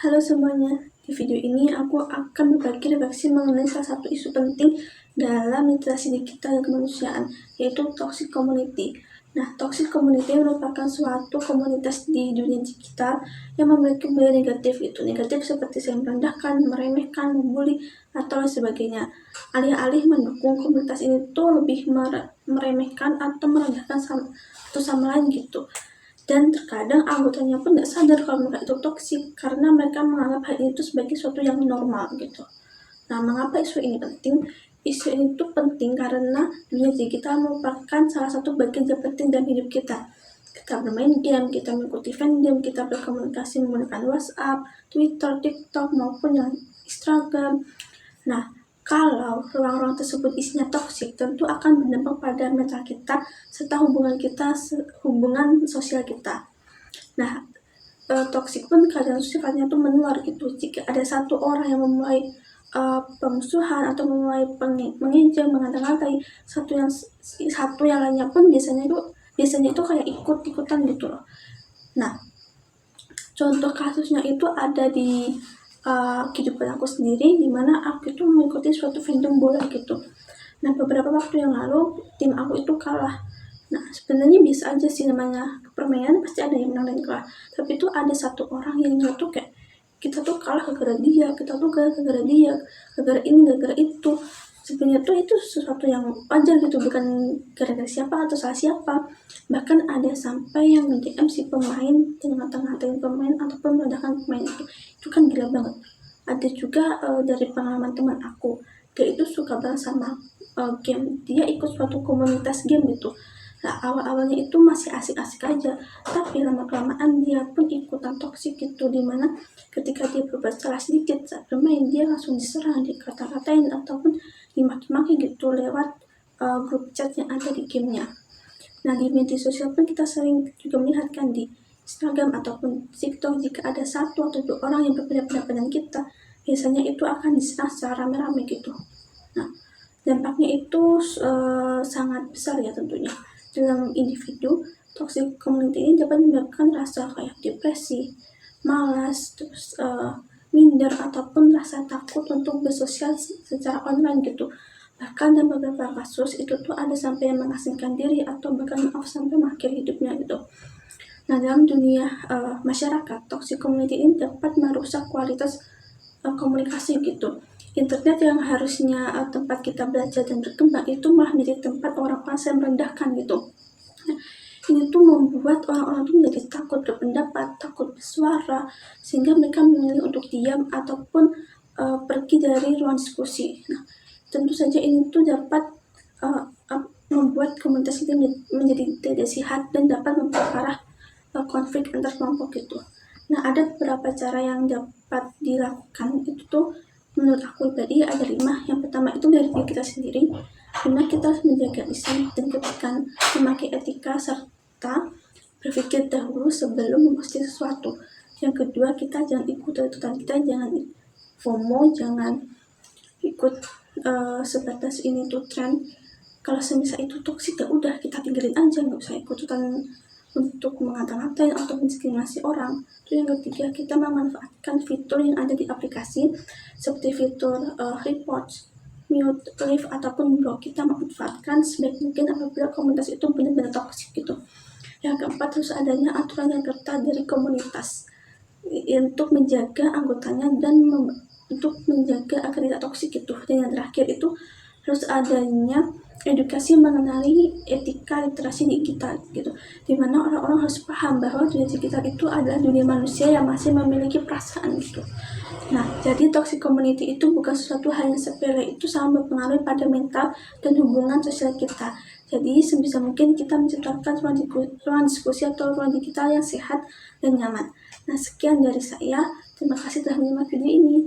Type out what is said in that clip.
Halo semuanya, di video ini aku akan berbagi refleksi mengenai salah satu isu penting dalam literasi digital dan kemanusiaan, yaitu toxic community. Nah, toxic community merupakan suatu komunitas di dunia digital yang memiliki budaya negatif, negatif seperti saling merendahkan, meremehkan, membuli, atau lain sebagainya. Alih-alih mendukung komunitas ini tuh lebih meremehkan atau merendahkan satu sama lain gitu. Dan terkadang anggotanya pun nggak sadar kalau mereka itu toksik karena mereka menganggap hal itu sebagai sesuatu yang normal gitu. Nah, mengapa isu ini penting? Isu ini tuh penting karena dunia digital merupakan salah satu bagian yang penting dalam hidup kita. Kita bermain game, kita mengikuti fandom, kita berkomunikasi menggunakan WhatsApp, Twitter, TikTok, maupun yang Instagram. Nah, kalau ruang-ruang tersebut isinya toksik, tentu akan berdampak pada mental kita serta hubungan sosial kita. Nah, toksik pun kadang sifatnya tuh menular gitu. Jika ada satu orang yang memulai pemusuhan atau memulai mengejek, mengata-ngatai satu yang lainnya pun biasanya itu kayak ikut-ikutan gitu loh. Nah, contoh kasusnya itu ada di kehidupan aku sendiri, di mana aku itu mengikuti suatu fandom bola gitu. Nah, beberapa waktu yang lalu tim aku itu kalah. Nah, sebenarnya bisa aja sih, namanya permainan pasti ada yang menang dan kalah. Tapi itu ada satu orang yang tuh kayak kita tuh kalah gara-gara dia, kita tuh gara-gara dia, gara-gara ini, gara-gara itu. Sebenarnya tuh itu sesuatu yang wajar gitu, bukan gara-gara siapa atau salah siapa. Bahkan ada sampai yang DM si pemain dengan ngata-ngatain pemain ataupun merendahkan pemain itu kan gila banget. Ada juga dari pengalaman teman aku, dia itu suka banget sama game, dia ikut suatu komunitas game gitu. Nah, awal-awalnya itu masih asik-asik aja, tapi lama-kelamaan dia pun ikutan toksik gitu, dimana ketika dia berbuat salah sedikit saat bermain, dia langsung diserang, dikata-katain, ataupun dimaki-maki gitu lewat grup chat yang ada di gamenya. Nah, di media sosial pun kita sering juga melihat kan di Instagram ataupun TikTok, jika ada satu atau dua orang yang berbeda pendapat dengan kita, biasanya itu akan diserang secara rame-rame gitu. Nah, dampaknya itu sangat besar ya tentunya. Dalam individu, toxic community ini dapat menyebabkan rasa kayak depresi, malas, terus minder, ataupun rasa takut untuk bersosial secara online gitu. Bahkan dalam beberapa kasus itu tuh ada sampai yang mengasingkan diri atau bahkan sampai mengakhiri hidupnya gitu. Nah, dalam dunia masyarakat, toxic community ini dapat merusak kualitas komunikasi gitu. Internet yang harusnya tempat kita belajar dan berkembang itu malah menjadi tempat orang-orang yang merendahkan gitu. Nah, ini tuh membuat orang-orang tuh menjadi takut berpendapat, takut bersuara, sehingga mereka memilih untuk diam ataupun pergi dari ruang diskusi. Nah, tentu saja ini tuh dapat membuat komunitas itu menjadi tidak sehat dan dapat memperparah konflik antar kelompok gitu. Nah, ada beberapa cara yang dapat dilakukan itu tuh menurut aku pribadi ada 5. Yang pertama itu dari diri kita sendiri, dimana kita harus menjaga lisan dan ketikan, memakai etika serta berpikir dahulu sebelum memposting sesuatu. Yang kedua, kita jangan ikut tuntutan, kita jangan FOMO, jangan ikut sebatas ini tuh tren. Kalau semisal itu toksik ya udah kita tinggalin aja, nggak usah ikutan untuk mengata-ngatain atau mendiskriminasi orang. Terus yang ketiga, kita memanfaatkan fitur yang ada di aplikasi seperti fitur report, mute, leave, ataupun blog. Kita manfaatkan sebaik mungkin apabila komunitas itu benar-benar toksik gitu. Yang keempat, harus adanya aturan yang ketat dari komunitas untuk menjaga anggotanya dan untuk menjaga agar tidak toksik gitu. Dan yang terakhir itu harus adanya edukasi mengenai etika literasi digital gitu, dimana orang-orang harus paham bahwa dunia digital itu adalah dunia manusia yang masih memiliki perasaan gitu. Nah, jadi toxic community itu bukan sesuatu hal yang sepele, itu sangat berpengaruh pada mental dan hubungan sosial kita. Jadi sebisa mungkin kita menciptakan ruang diskusi atau ruang digital yang sehat dan nyaman. Nah, sekian dari saya. Terima kasih telah menyimak video ini.